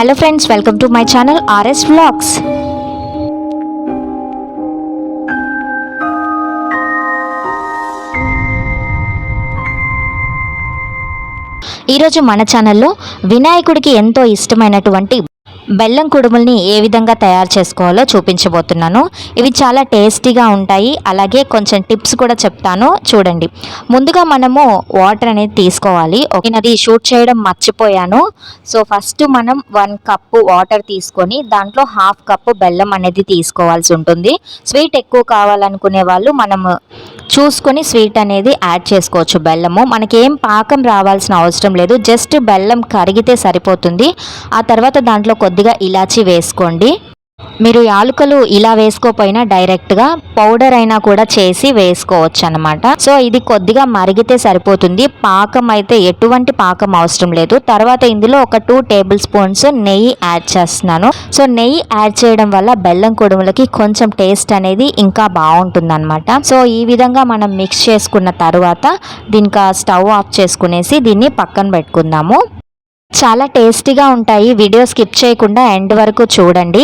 Hello friends, welcome to my channel RS vlogs. ఈరోజు మన ఛానల్లో వినాయకుడికి ఎంతో ఇష్టమైనటువంటి బెల్లం కుడుముల్ని ఏ విధంగా తయారు చేసుకోవాలో చూపించబోతున్నాను. ఇవి చాలా టేస్టీగా ఉంటాయి. అలాగే కొంచెం టిప్స్ కూడా చెప్తాను, చూడండి. ముందుగా మనము వాటర్ అనేది తీసుకోవాలి. అది షూట్ చేయడం మర్చిపోయాను. సో ఫస్ట్ మనం 1 కప్పు వాటర్ తీసుకొని దాంట్లో 1/2 కప్పు బెల్లం అనేది తీసుకోవాల్సి ఉంటుంది. స్వీట్ ఎక్కువ కావాలనుకునే వాళ్ళు మనము చూసుకొని స్వీట్ అనేది యాడ్ చేసుకోవచ్చు. బెల్లము మనకేం పాకం రావాల్సిన అవసరం లేదు, జస్ట్ బెల్లం కరిగితే సరిపోతుంది. ఆ తర్వాత దాంట్లో కొద్దిగా ఇలాచీ వేసుకోండి. మీరు యాలకులు ఇలా వేసుకోపోయినా డైరెక్ట్గా పౌడర్ అయినా కూడా చేసి వేసుకోవచ్చు అనమాట. సో ఇది కొద్దిగా మరిగితే సరిపోతుంది. పాకం అయితే ఎటువంటి పాకం అవసరం లేదు. తర్వాత ఇందులో ఒక 2 టేబుల్ స్పూన్స్ నెయ్యి యాడ్ చేస్తున్నాను. సో నెయ్యి యాడ్ చేయడం వల్ల బెల్లం కుడుములకి కొంచెం టేస్ట్ అనేది ఇంకా బాగుంటుంది అనమాట. సో ఈ విధంగా మనం మిక్స్ చేసుకున్న తర్వాత దీనికి స్టవ్ ఆఫ్ చేసుకునేసి దీన్ని పక్కన పెట్టుకుందాము. చాలా టేస్టీగా ఉంటాయి. వీడియో స్కిప్ చేయకుండా ఎండ్ వరకు చూడండి.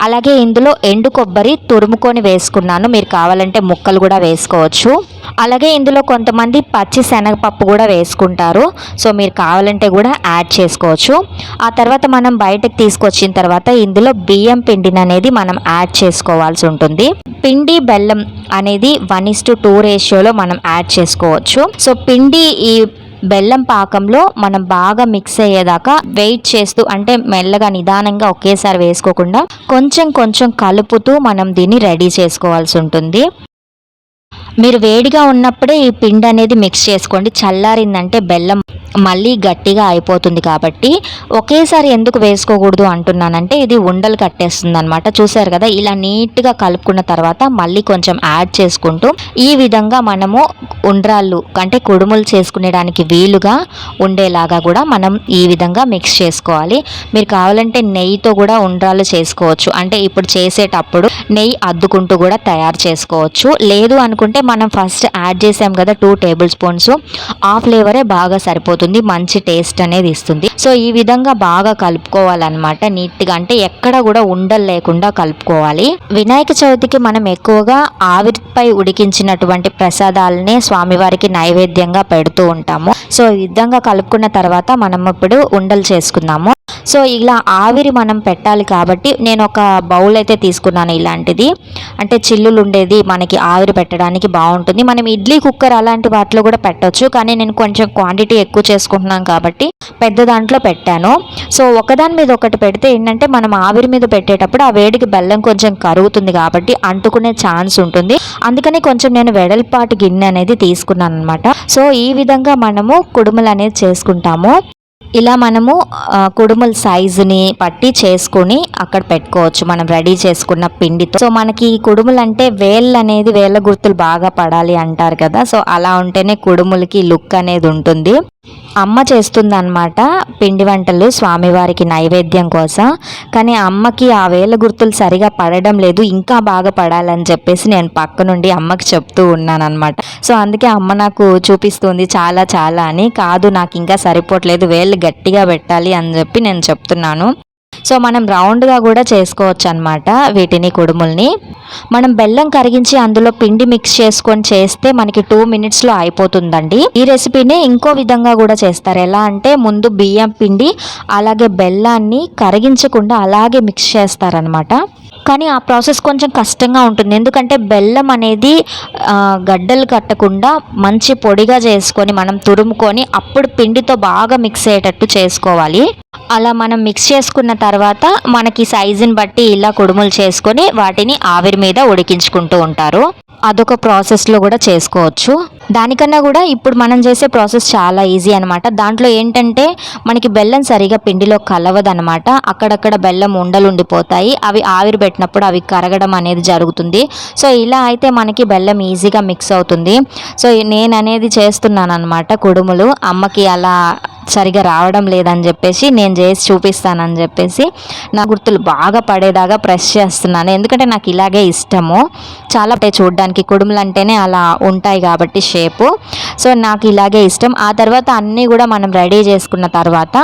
అలాగే ఇందులో ఎండు కొబ్బరి తురుముకొని వేసుకున్నాను. మీరు కావాలంటే ముక్కలు కూడా వేసుకోవచ్చు. అలాగే ఇందులో కొంతమంది పచ్చి శనగపప్పు కూడా వేసుకుంటారు. సో మీరు కావాలంటే కూడా యాడ్ చేసుకోవచ్చు. ఆ తర్వాత మనం బయటకు తీసుకొచ్చిన తర్వాత ఇందులో బియ్యం పిండిని అనేది మనం యాడ్ చేసుకోవాల్సి ఉంటుంది. పిండి బెల్లం అనేది 1:2 రేషియోలో మనం యాడ్ చేసుకోవచ్చు. సో పిండి ఈ బెల్లం పాకంలో మనం బాగా మిక్స్ అయ్యేదాకా వెయిట్ చేస్తూ, అంటే మెల్లగా నిదానంగా ఒకేసారి వేసుకోకుండా కొంచెం కొంచెం కలుపుతూ మనం దీన్ని రెడీ చేసుకోవాల్సి ఉంటుంది. మీరు వేడిగా ఉన్నప్పుడే ఈ పిండి అనేది మిక్స్ చేసుకోండి. చల్లారిందంటే బెల్లం మళ్ళీ గట్టిగా అయిపోతుంది. కాబట్టి ఒకేసారి ఎందుకు వేసుకోకూడదు అంటున్నానంటే ఇది ఉండలు కట్టేస్తుంది అనమాట. చూసారు కదా, ఇలా నీట్గా కలుపుకున్న తర్వాత మళ్ళీ కొంచెం యాడ్ చేసుకుంటూ ఈ విధంగా మనము ఉండ్రాళ్ళు అంటే కుడుములు చేసుకునేడానికి వీలుగా ఉండేలాగా కూడా మనం ఈ విధంగా మిక్స్ చేసుకోవాలి. మీరు కావాలంటే నెయ్యితో కూడా ఉండ్రాళ్ళు చేసుకోవచ్చు. అంటే ఇప్పుడు చేసేటప్పుడు నెయ్యి అద్దుకుంటూ కూడా తయారు చేసుకోవచ్చు. లేదు అనుకుంటే మనం ఫస్ట్ యాడ్ చేసాం కదా 2 టేబుల్ స్పూన్స్, ఆ ఫ్లేవరే బాగా సరిపోతుంది, మంచి టేస్ట్ అనేది ఇస్తుంది. సో ఈ విధంగా బాగా కలుపుకోవాలన్నమాట నీట్గా. అంటే ఎక్కడ కూడా ఉండలు లేకుండా కలుపుకోవాలి. వినాయక చవితికి మనం ఎక్కువగా ఆవిరిపై ఉడికించినటువంటి ప్రసాదాలనే స్వామివారికి నైవేద్యంగా పెడుతూ ఉంటాము. సో ఈ విధంగా కలుపుకున్న తర్వాత మనం ఇప్పుడు ఉండలు చేసుకుందాము. సో ఇలా ఆవిరి మనం పెట్టాలి కాబట్టి నేను ఒక బౌల్ అయితే తీసుకున్నాను. ఇలాంటిది అంటే చిల్లులు ఉండేది మనకి ఆవిరి పెట్టడానికి బాగుంటుంది. మనం ఇడ్లీ కుక్కర్ అలాంటి వాటిలో కూడా పెట్టవచ్చు, కానీ నేను కొంచెం క్వాంటిటీ ఎక్కువ చేసుకుంటున్నాను కాబట్టి పెద్ద దాంట్లో పెట్టాను. సో ఒకదాని మీద ఒకటి పెడితే ఏంటంటే మనం ఆవిరి మీద పెట్టేటప్పుడు ఆ వేడికి బెల్లం కొంచెం కరుగుతుంది కాబట్టి అంటుకునే ఛాన్స్ ఉంటుంది. అందుకని కొంచెం నేను వెడల్పాటి గిన్నె అనేది తీసుకున్నాను అనమాట. సో ఈ విధంగా మనము కుడుములు అనేది చేసుకుంటాము. ఇలా మనము కుడుముల సైజుని పట్టి చేసుకుని అక్కడ పెట్టుకోవచ్చు మనం రెడీ చేసుకున్న పిండితో. సో మనకి కుడుములు అంటే వేళ్ళు అనేది వేళ్ళ గుర్తులు బాగా పడాలి అంటారు కదా. సో అలా ఉంటేనే కుడుములకి లుక్ అనేది ఉంటుంది. అమ్మ చేస్తుందన్నమాట పిండి వంటలు స్వామివారికి నైవేద్యం కోసం. కానీ అమ్మకి ఆ వేళ్ళ గుర్తులు సరిగా పడడం లేదు, ఇంకా బాగా పడాలని చెప్పేసి నేను పక్క నుండి అమ్మకి చెప్తూ ఉన్నాను అనమాట. సో అందుకే అమ్మ నాకు చూపిస్తుంది చాలా చాలా అని. కాదు, నాకు ఇంకా సరిపోవట్లేదు, వేళ్ళు గట్టిగా పెట్టాలి అని చెప్పి నేను చెప్తున్నాను. సో మనం రౌండ్గా కూడా చేసుకోవచ్చు అనమాట వీటిని, కుడుముల్ని. మనం బెల్లం కరిగించి అందులో పిండి మిక్స్ చేసుకొని చేస్తే మనకి 2 మినిట్స్లో అయిపోతుందండి. ఈ రెసిపీని ఇంకో విధంగా కూడా చేస్తారు. ఎలా అంటే ముందు బియ్యం పిండి అలాగే బెల్లాన్ని కరిగించకుండా అలాగే మిక్స్ చేస్తారనమాట. కానీ ఆ ప్రాసెస్ కొంచెం కష్టంగా ఉంటుంది. ఎందుకంటే బెల్లం అనేది గడ్డలు కట్టకుండా మంచి పొడిగా చేసుకొని మనం తురుముకొని అప్పుడు పిండితో బాగా మిక్స్ అయ్యేటట్టు చేసుకోవాలి. అలా మనం మిక్స్ చేసుకున్న తర్వాత మనకి సైజుని బట్టి ఇలా కుడుములు చేసుకొని వాటిని ఆవిరి మీద ఉడికించుకుంటూ ఉంటారు. అదొక ప్రాసెస్లో కూడా చేసుకోవచ్చు. దానికన్నా కూడా ఇప్పుడు మనం చేసే ప్రాసెస్ చాలా ఈజీ అనమాట. దాంట్లో ఏంటంటే మనకి బెల్లం సరిగా పిండిలో కలవదనమాట. అక్కడక్కడ బెల్లం ఉండలు ఉండిపోతాయి. అవి ఆవిరి పెట్టినప్పుడు అవి కరగడం అనేది జరుగుతుంది. సో ఇలా అయితే మనకి బెల్లం ఈజీగా మిక్స్ అవుతుంది. సో నేను అనేది చేస్తున్నాను అనమాట కుడుములు. అమ్మకి అలా సరిగా రావడం లేదని చెప్పేసి నేను చేసి చూపిస్తానని చెప్పేసి నా గుర్తులు బాగా పడేదాకా ప్రెస్ చేస్తున్నాను. ఎందుకంటే నాకు ఇలాగే ఇష్టము. చాలా చూడడానికి కుడుములు అంటేనే అలా ఉంటాయి కాబట్టి షేపు. సో నాకు ఇలాగే ఇష్టం. ఆ తర్వాత అన్నీ కూడా మనం రెడీ చేసుకున్న తర్వాత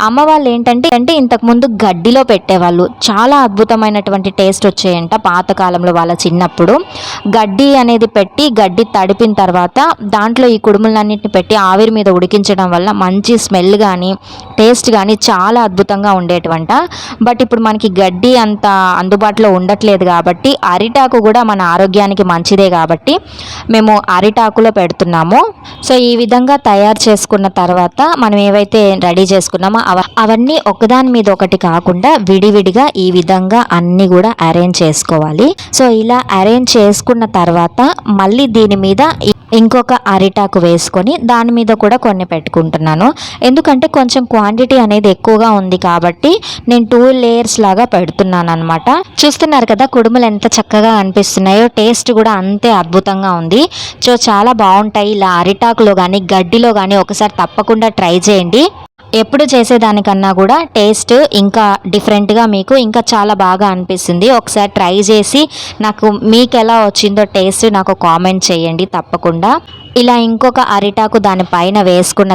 అమ్మ వాళ్ళు ఏంటంటే ఇంతకుముందు గడ్డిలో పెట్టేవాళ్ళు. చాలా అద్భుతమైనటువంటి టేస్ట్ వచ్చాయంట పాతకాలంలో వాళ్ళ చిన్నప్పుడు. గడ్డి అనేది పెట్టి గడ్డి తడిపిన తర్వాత దాంట్లో ఈ కుడుములన్నింటిని పెట్టి ఆవిరి మీద ఉడికించడం వల్ల మంచి స్మెల్ కానీ టేస్ట్ కానీ చాలా అద్భుతంగా ఉండేటివంట. బట్ ఇప్పుడు మనకి గడ్డి అంత అందుబాటులో ఉండట్లేదు కాబట్టి అరిటాకు కూడా మన ఆరోగ్యానికి మంచిదే కాబట్టి మేము అరిటాకులో పెడుతున్నాము. సో ఈ విధంగా తయారు చేసుకున్న తర్వాత మనం ఏవైతే రెడీ చేసుకున్నామో అవన్నీ ఒకదాని మీద ఒకటి కాకుండా విడివిడిగా ఈ విధంగా అన్నీ కూడా అరేంజ్ చేసుకోవాలి. సో ఇలా అరేంజ్ చేసుకున్న తర్వాత మళ్ళీ దీని మీద ఇంకొక అరిటాకు వేసుకొని దాని మీద కూడా కొన్ని పెట్టుకుంటున్నాను. ఎందుకంటే కొంచెం క్వాంటిటీ అనేది ఎక్కువగా ఉంది కాబట్టి నేను 2 లేయర్స్ లాగా పెడుతున్నాను అనమాట. చూస్తున్నారు కదా కుడుములు ఎంత చక్కగా అనిపిస్తున్నాయో, టేస్ట్ కూడా అంతే అద్భుతంగా ఉంది. సో చాలా బాగుంటాయి. ఇలా అరిటాకులో కానీ గడ్డిలో కానీ ఒకసారి తప్పకుండా ట్రై చేయండి. ఎప్పుడు చేసేదానికన్నా కూడా టేస్ట్ ఇంకా డిఫరెంట్గా మీకు ఇంకా చాలా బాగా అనిపిస్తుంది. ఒకసారి ట్రై చేసి నాకు మీకు ఎలా వచ్చిందో టేస్ట్ నాకు కామెంట్ చేయండి తప్పకుండా. ఇలా ఇంకొక అరిటాకు దానిపైన వేసుకున్న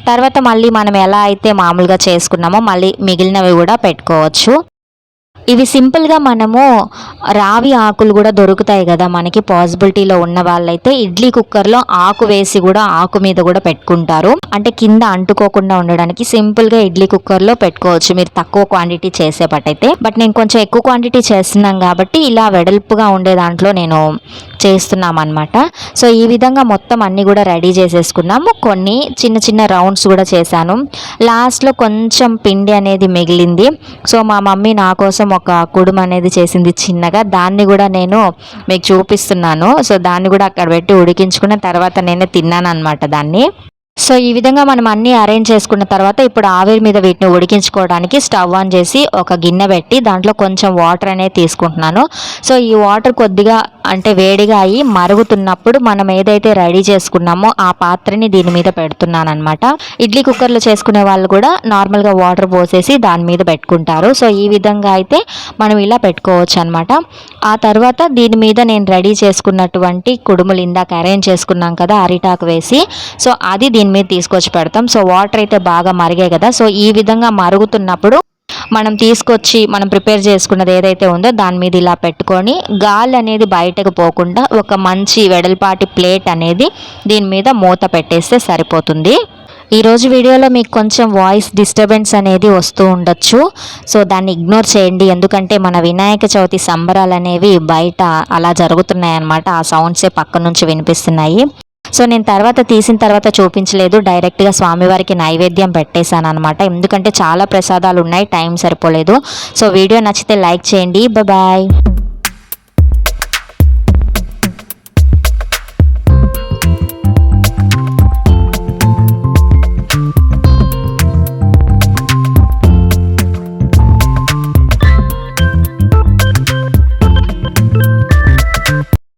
తర్వాత మళ్ళీ మనం ఎలా అయితే మామూలుగా చేసుకున్నామో మళ్ళీ మిగిలినవి కూడా పెట్టుకోవచ్చు. ఇవి సింపుల్గా మనము రావి ఆకులు కూడా దొరుకుతాయి కదా మనకి, పాసిబిలిటీలో ఉన్న వాళ్ళైతే ఇడ్లీ కుక్కర్లో ఆకు వేసి కూడా ఆకు మీద కూడా పెట్టుకుంటారు. అంటే కింద అంటుకోకుండా ఉండడానికి సింపుల్గా ఇడ్లీ కుక్కర్లో పెట్టుకోవచ్చు మీరు తక్కువ క్వాంటిటీ చేసేపట్టయితే. బట్ నేను కొంచెం ఎక్కువ క్వాంటిటీ చేస్తున్నాం కాబట్టి ఇలా వెడల్పుగా ఉండే దాంట్లో నేను చేస్తున్నాం అనమాట. సో ఈ విధంగా మొత్తం అన్నీ కూడా రెడీ చేసేసుకున్నాము. కొన్ని చిన్న చిన్న రౌండ్స్ కూడా చేశాను. లాస్ట్లో కొంచెం పిండి అనేది మిగిలింది. సో మా మమ్మీ నా కోసం ఒక కుడుము అనేది చేసింది చిన్నగా, దాన్ని కూడా నేను మీకు చూపిస్తున్నాను. సో దాన్ని కూడా అక్కడ పెట్టి ఉడికించుకున్న తర్వాత నేనే తిన్నాను అనమాట దాన్ని. సో ఈ విధంగా మనం అన్నీ అరేంజ్ చేసుకున్న తర్వాత ఇప్పుడు ఆవిరి మీద వీటిని ఉడికించుకోవడానికి స్టవ్ ఆన్ చేసి ఒక గిన్నె పెట్టి దాంట్లో కొంచెం వాటర్ అనేది తీసుకుంటున్నాను. సో ఈ వాటర్ కొద్దిగా అంటే వేడిగా అయ్యి మరుగుతున్నప్పుడు మనం ఏదైతే రెడీ చేసుకున్నామో ఆ పాత్రని దీని మీద పెడుతున్నాను అనమాట. ఇడ్లీ కుక్కర్లో చేసుకునే వాళ్ళు కూడా నార్మల్గా వాటర్ పోసేసి దాని మీద పెట్టుకుంటారు. సో ఈ విధంగా అయితే మనం ఇలా పెట్టుకోవచ్చు అనమాట. ఆ తర్వాత దీని మీద నేను రెడీ చేసుకున్నటువంటి కుడుములు ఇందాక అరేంజ్ చేసుకున్నాం కదా అరిటాకు వేసి, సో అది దీని మీద తీసుకొచ్చి పెడతాం. సో వాటర్ అయితే బాగా మరిగాయి కదా. సో ఈ విధంగా మరుగుతున్నప్పుడు మనం తీసుకొచ్చి మనం ప్రిపేర్ చేసుకున్నది ఏదైతే ఉందో దాని మీద ఇలా పెట్టుకొని గాలి అనేది బయటకు పోకుండా ఒక మంచి వెడల్పాటి ప్లేట్ అనేది దీని మీద మూత పెట్టేస్తే సరిపోతుంది. ఈరోజు వీడియోలో మీకు కొంచెం వాయిస్ డిస్టర్బెన్స్ అనేది వస్తూ ఉండొచ్చు. సో దాన్ని ఇగ్నోర్ చేయండి. ఎందుకంటే మన వినాయక చవితి సంబరాలు అనేవి బయట అలా జరుగుతున్నాయి అన్నమాట. ఆ సౌండ్సే పక్క నుంచి వినిపిస్తున్నాయి. సో నేను తీసిన తర్వాత చూపించలేదు, డైరెక్ట్గా స్వామివారికి నైవేద్యం పెట్టేశాను అనమాట. ఎందుకంటే చాలా ప్రసాదాలు ఉన్నాయి, టైం సరిపోలేదు. సో వీడియో నచ్చితే లైక్ చేయండి. బాయ్.